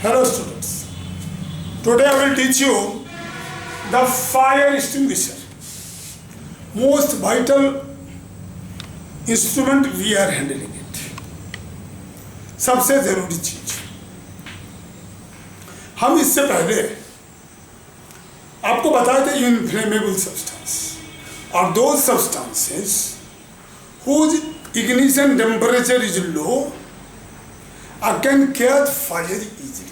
Hello students, today I will teach you the fire extinguisher, most vital instrument we are handling it. सबसे जरूरी चीज हम इससे पहले आपको बताए थे इनफ्लेमेबल सब्सटेंस और those substances whose ignition temperature is low can catch fire easily.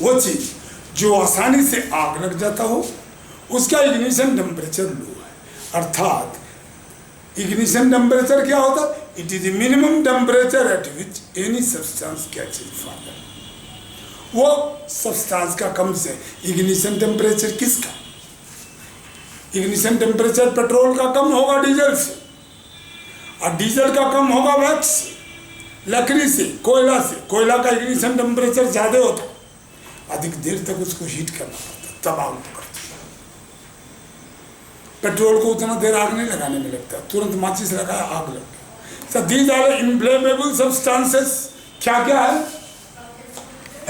वो चीज जो आसानी से आग लग जाता हो उसका इग्निशन टेम्परेचर लो है, अर्थात इग्निशन टेम्परेचर क्या होता है? It is minimum temperature at which any substance catches fire. वो सब्सटेंस का कम से इग्निशन टेम्परेचर किसका? इग्निशन टेम्परेचर पेट्रोल का कम होगा डीजल से, और डीजल का कम होगा वैक्स से, लकड़ी से, कोयला से. कोयला का इग्निशन टेम्परेचर ज्यादा होता है, अधिक देर तक उसको हीट करना पड़ता, तब आग पकड़ती है. पेट्रोल को उतना देर आग नहीं लगाने में लगता, तुरंत माचिस लगाया आग लग गई. So these are inflammable substances. क्या क्या है?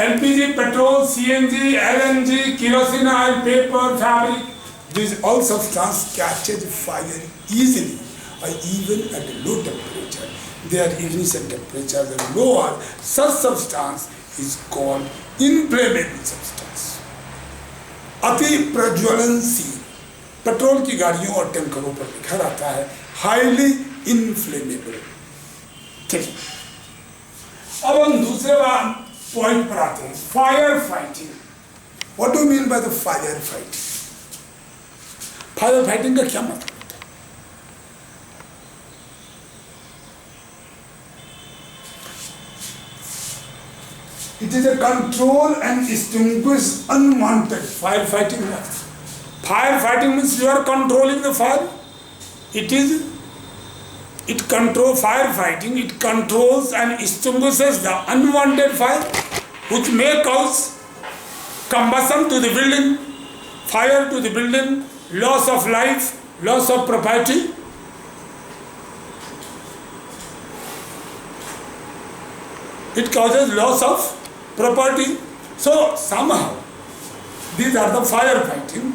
LPG, petrol, CNG, LNG, kerosene oil, paper, fabric. These all substances catches fire easily, or even at a low temperature. Their ignition temperature is lower. Such substance is called inflammable substance. अति प्रज्वलनशील. Petrol की गाड़ियों और टैंकरों पर लिखा रहता है highly inflammable. ठीक. अब हम दूसरे पॉइंट पर आते हैं, fire fighting. What do mean by the fire fighting? Fire fighting का क्या मतलब होता है? It is a control and extinguish unwanted. Fire fighting. Fire fighting means you are controlling the fire. Fire fighting. It controls and extinguishes the unwanted fire, which may cause combustion to the building, fire to the building, loss of life, loss of property. It causes loss of property. So somehow these are the firefighting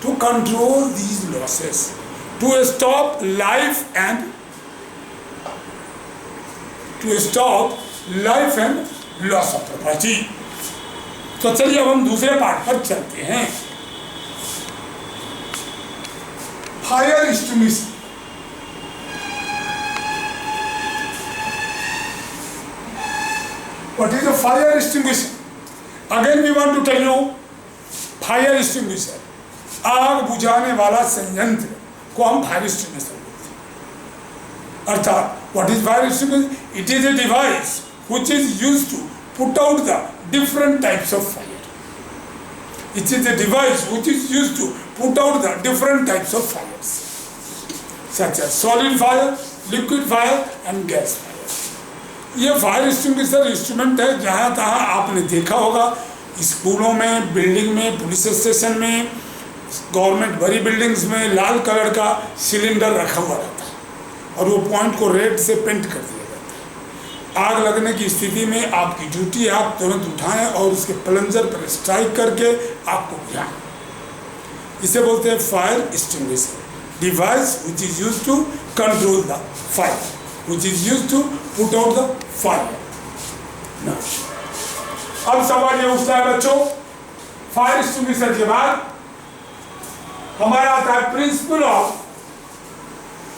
to control these losses, to stop life and loss of property. तो चलिए अब हम दूसरे part पर चलते हैं. Fire extinguisher. What is a fire extinguisher? Again we want to tell you, fire extinguisher, आग बुझाने वाला संयंत्र को हम फायर एक्सटिंग्विशर बोलते हैं. अर्थात what is fire extinguisher? It is a device which is used to put out the different types of fire. It is a device which is used to put out the different types of fires, such as solid fire, liquid fire and gas fire. ये fire extinguisher instrument है. जहाँ तहाँ आपने देखा होगा, स्कूलों में, building में, पुलिस स्टेशन में, गवर्नमेंट बड़ी बिल्डिंग्स में लाल कलर का सिलेंडर रखा हुआ रहता है और वो पॉइंट को रेड से पेंट कर दिया जाता है. आग लगने की स्थिति में आपकी ड्यूटी है आप तुरंत उठाएं और उसके प्लंजर पर स्ट्राइक करके आग को बुझाएं. इसे बोलते हैं fire extinguisher. Device which is used to control the fire, which is used to put out the fire. अब सवाल ये उठता है बच्चों, फायर एक्सटिंग्विशर के बाद हमारा आता है principal of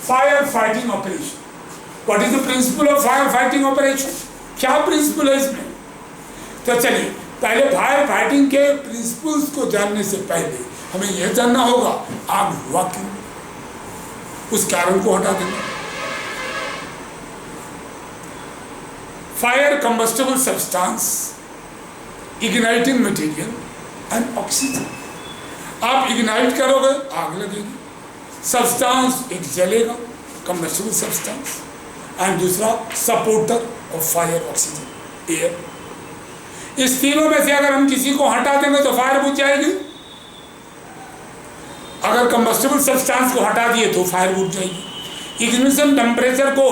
fire fighting operation. What is the principal of fire fighting operation? क्या प्रिंसिपल है इसमें? तो चलिए पहले फायर फाइटिंग के प्रिंसिपल्स को जानने से पहले हमें यह जानना होगा आग हुआ क्यों, उस कारण को हटा देना. Fire combustible substance, igniting material and oxygen. आप इग्नाइट करोगे आग लगेगी, सब्सटेंस एक जलेगा कंबस्टेबल सब्सटेंस, एंड दूसरा supporter of fire oxygen air. इस तीनों में से अगर हम किसी को हटा देंगे तो फायर बुझ जाएगी. अगर कंबस्टेबल सब्सटेंस को हटा दिए तो फायर बुझ जाएगी. इग्निशन टेम्परेचर को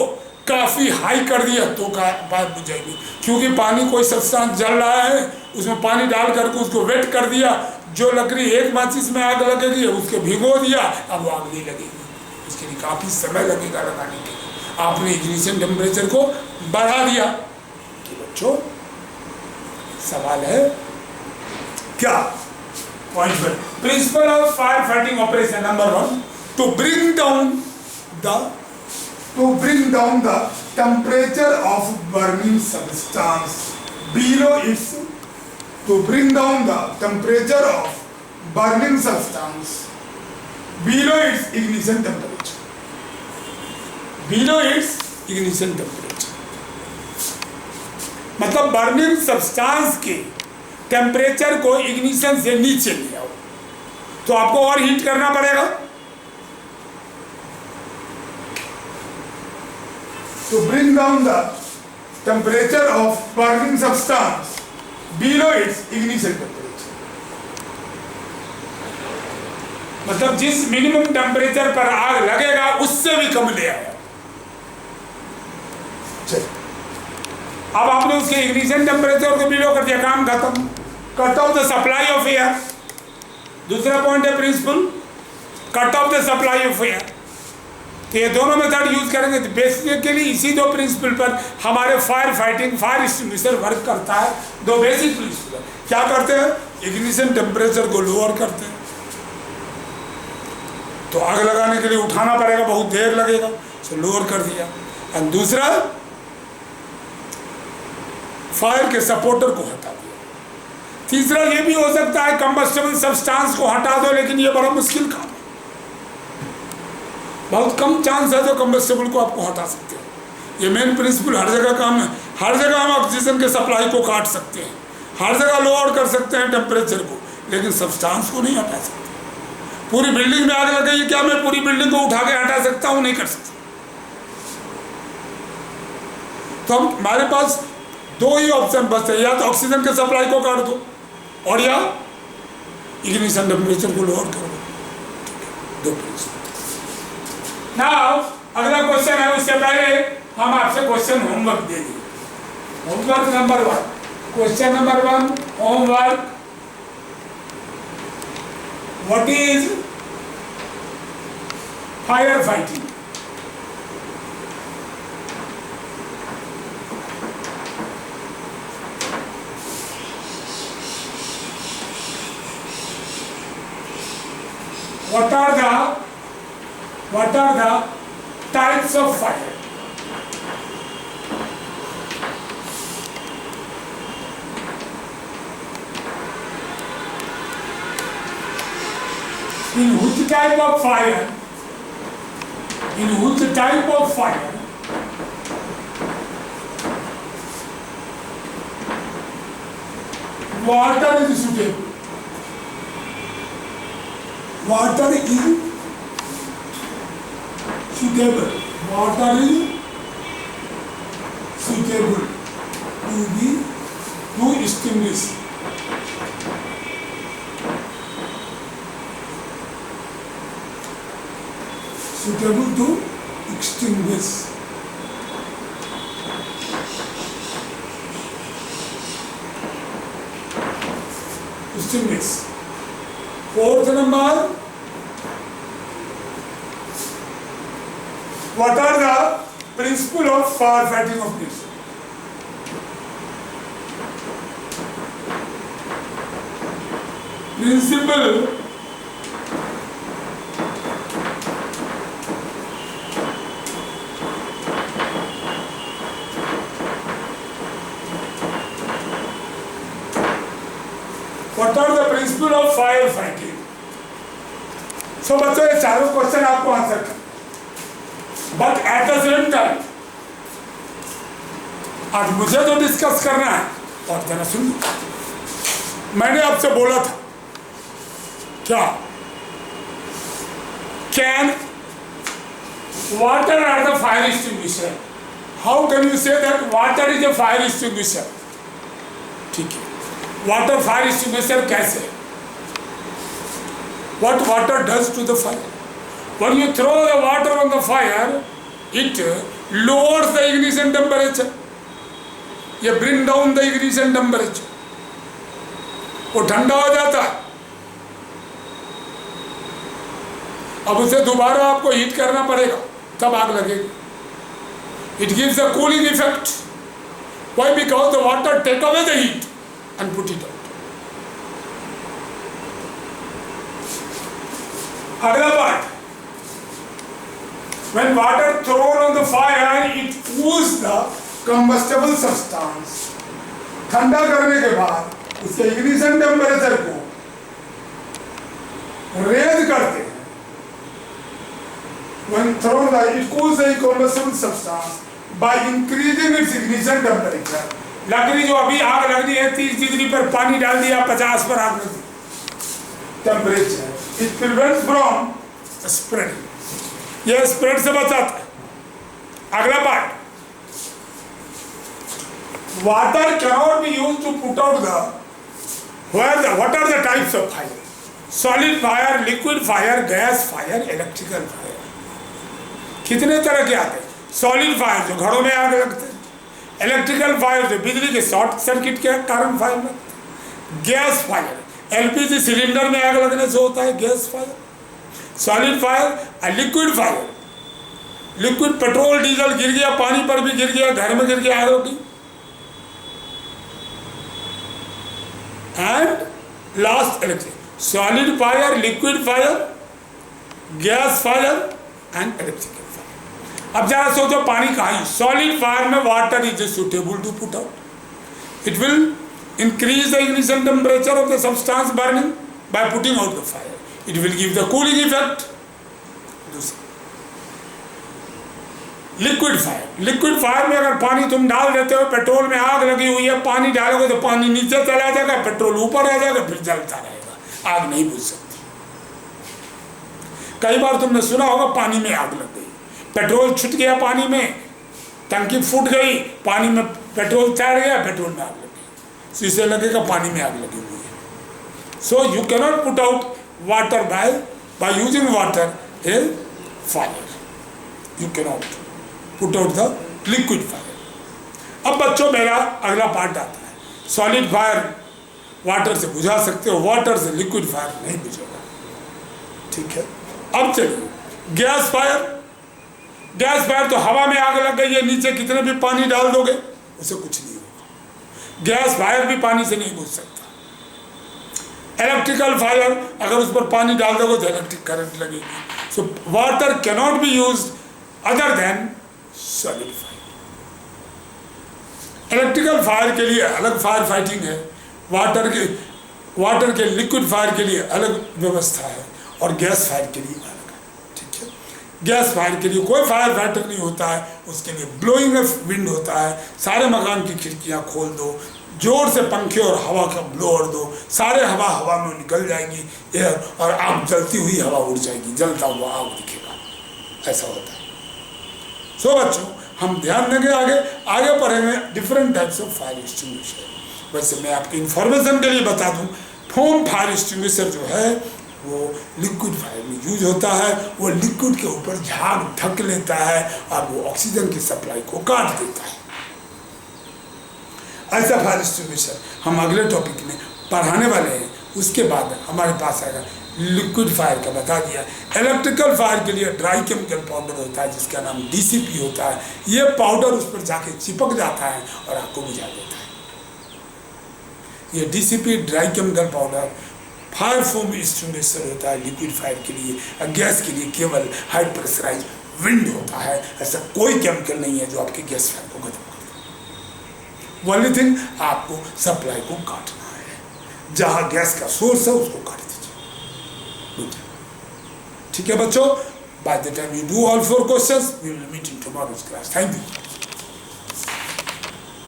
काफ़ी हाई कर दिया तो बात बुझ जाएगी, क्योंकि पानी कोई सब्सटेंस जल रहा है, उसमें पानी डाल करके उसको वेट कर दिया, जो लकड़ी एक माचिस में आग लगेगी उसके भिगो दिया, अब वो आग नहीं लगेगी, उसके लिए काफ़ी समय लगेगा लगाने के लिए। आपने इग्निशन टेम्परेचर को बढ़ा दिया। तो बच्चों सवाल है क्या? पॉइंट पर principle of fire fighting operation number 1, to bring down the temperature of burning substance below its, to bring down the temperature of burning substance below its ignition temperature, below its ignition temperature, मतलब burning substance के temperature को ignition से नीचे ले आओ, तो आपको और हीट करना पड़ेगा। To bring down the temperature of burning substance below its ignition temperature, मतलब जिस मिनिमम टेम्परेचर पर आग लगेगा उससे भी कम ले आया। अब आपने उसके इग्निशन टेम्परेचर को बिलो कर दिया, काम खत्म। Cut off the supply of air, दूसरा पॉइंट है principle cut off the supply of air. तो ये दोनों मेथड यूज करेंगे। तो बेसिकली इसी दो प्रिंसिपल पर हमारे फायर एक्सटिंग्विशर वर्क करता है। दो बेसिक प्रिंसिपल क्या करते हैं? इग्निशन टेम्परेचर को लोअर करते हैं, तो आग लगाने के लिए उठाना पड़ेगा, बहुत देर लगेगा, तो लोअर कर दिया। और दूसरा फायर के सपोर्टर को हटा दिया। तीसरा ये भी हो सकता है कंबस्टेबल सब्सटेंस को हटा दो, लेकिन ये बड़ा मुश्किल काम है, बहुत कम चांस है जो कंबस्टेबल को आपको हटा सकते हैं। ये मेन प्रिंसिपल हर जगह काम है। हर जगह हम ऑक्सीजन के सप्लाई को काट सकते हैं, हर जगह लोअर कर सकते हैं टेम्परेचर को, लेकिन सब्सटेंस को नहीं हटा सकते। पूरी बिल्डिंग में आग लग गई, क्या मैं पूरी बिल्डिंग को उठा के हटा सकता हूँ? नहीं कर सकता। तो हमारे पास दो ही ऑप्शन बचते हैं, या तो ऑक्सीजन के सप्लाई को काट दो और या इग्निशन टेम्परेचर को लोअर कर दो। दो प्रिंसिपल। नाउ अगला क्वेश्चन है, उससे पहले हम आपसे क्वेश्चन होमवर्क दे दें। Homework number 1, question number 1 homework, what is fire fighting? What are the types of fire? In which type of fire? In which type of fire water is suitable? Water is suitable. Water is suitable to extinguish. Suitable to extinguish. Extinguish. Fourth number, what are the principle of firefighting operation? Principle What are the principle of fire fighting? So बच्चों ये चारों question आपको answer करना, but at the same time आज मुझे जो discuss करना है और जरा सुन, मैंने आपसे बोला था क्या, can water are the fire extinguisher? How can you say that water is a fire extinguisher? ठीक है, वाटर फायर एक्सटिंग्विशर कैसे? What water does to the fire? When you throw the water on the fire, it lowers the ignition temperature, ये bring down the ignition temperature, वो ठंडा हो जाता है। अब उसे दोबारा आपको हीट करना पड़ेगा, तब आग लगेगी। It gives a cooling effect. Why? Because the water take away the heat and put it out. अगला part, when water thrown on the fire, it cools the combustible substance. ठंडा करने के बाद उसके इग्निशन टेम्परेचर को raise करते हैं। When thrown, it cools the combustible substance by increasing its ignition temperature. लकड़ी जो अभी आग लगनी है 30 डिग्री पर, पानी डाल दिया 50 पर आग लगी। Temperature it prevents from spreading, यह स्प्रेड से बचाता है। अगला part, water cannot be used to put out the what are the types of fire? Solid fire, liquid fire, gas fire, electrical fire. कितने तरह के आते हैं? सॉलिड फायर जो घरों में आग लगते हैं, इलेक्ट्रिकल फायर जो बिजली के शॉर्ट सर्किट के कारण फायर लगते हैं, गैस फायर एलपीजी सिलेंडर में आग लगने से होता है गैस फायर, सॉलिड फायर और liquid fire, liquid petrol diesel गिर गया, पानी पर भी गिर गया, घर में गिर गया आग लगी। And last electric, solid fire, liquid fire, gas fire and electrical. अब जरा सोचो पानी कहाँ है? सॉलिड फायर में water is suitable to put out, it will increase the ignition temperature of the substance burning by putting out the fire, it will give the cooling effect. Liquid fire, liquid fire में अगर पानी तुम डाल देते हो, petrol में आग लगी हुई है, पानी डालोगे तो पानी नीचे चला जाएगा, पेट्रोल ऊपर आ जाएगा, फिर जलता रहेगा, आग नहीं बुझ सकती। कई बार तुमने सुना होगा पानी में आग लग गई, पेट्रोल छूट गया पानी में, टंकी फूट गई, पानी में पेट्रोल चढ़ गया, पेट्रोल में आग लग गई, शीशे लगेगा पानी में आग लगी हुई है। So you cannot put out water by using water A fire, you cannot put out the liquid fire. अब बच्चों मेरा अगला पार्ट आता है, सॉलिड फायर वाटर से बुझा सकते हो, वाटर से लिक्विड फायर नहीं बुझेगा, ठीक है। अब चलिए गैस फायर, गैस फायर तो हवा में आग लग गई है, नीचे कितने भी पानी डाल दोगे उसे कुछ नहीं होगा, गैस फायर भी पानी से नहीं बुझ सकता। इलेक्ट्रिकल फायर अगर उस पर पानी डाल दोगे तो इलेक्ट्रिक करंट लगेगी। So water cannot be used other than solid fire. Electrical fire के लिए अलग फायर फाइटिंग है, वाटर के लिक्विड फायर के लिए अलग व्यवस्था है, और गैस फायर के लिए अलग है, ठीक है। गैस फायर के लिए कोई फायर फाइटर नहीं होता है, उसके लिए ब्लोइंग ऑफ विंड होता है, सारे मकान की खिड़कियां खोल दो, जोर से पंखे और हवा का ब्लोअर दो, सारे हवा में निकल जाएंगी एयर, और आग जलती हुई हवा उड़ जाएगी, जलता हुआ आग दिखेगा, ऐसा होता है। सो बच्चों हम ध्यान देंगे, आगे पढ़ेंगे different types of fire extinguisher. वैसे मैं आपकी इंफॉर्मेशन के लिए बता दूं, फोम फायर एक्सटिंग्विशर जो है वो लिक्विड फायर में यूज होता है, वो लिक्विड के ऊपर झाग ढक लेता है और वो ऑक्सीजन की सप्लाई को काट देता है। ऐसा फायर एक्सटिंग्विशर हम अगले टॉपिक में पढ़ाने वाले हैं, उसके बाद हमारे पास आएगा लिक्विड फायर का बता दिया। इलेक्ट्रिकल फायर के लिए ड्राई केमिकल पाउडर होता है जिसका नाम DCP होता है, ये पाउडर उस पर जाके चिपक जाता है और आपको बुझा देता है। ये DCP dry chemical powder fire foam extinguisher होता है लिक्विड फायर के लिए। गैस के लिए केवल हाई प्रेशराइज विंड होता है, ऐसा कोई केमिकल नहीं है जो आपके गैस फायर को खत्म कर दे। ओनली थिंग आपको सप्लाई को काटना है, जहां गैस का सोर्स है उसको काट दीजिए, ठीक है बच्चों। By the time you do all 4 questions we will meet in tomorrow's class. Thank you.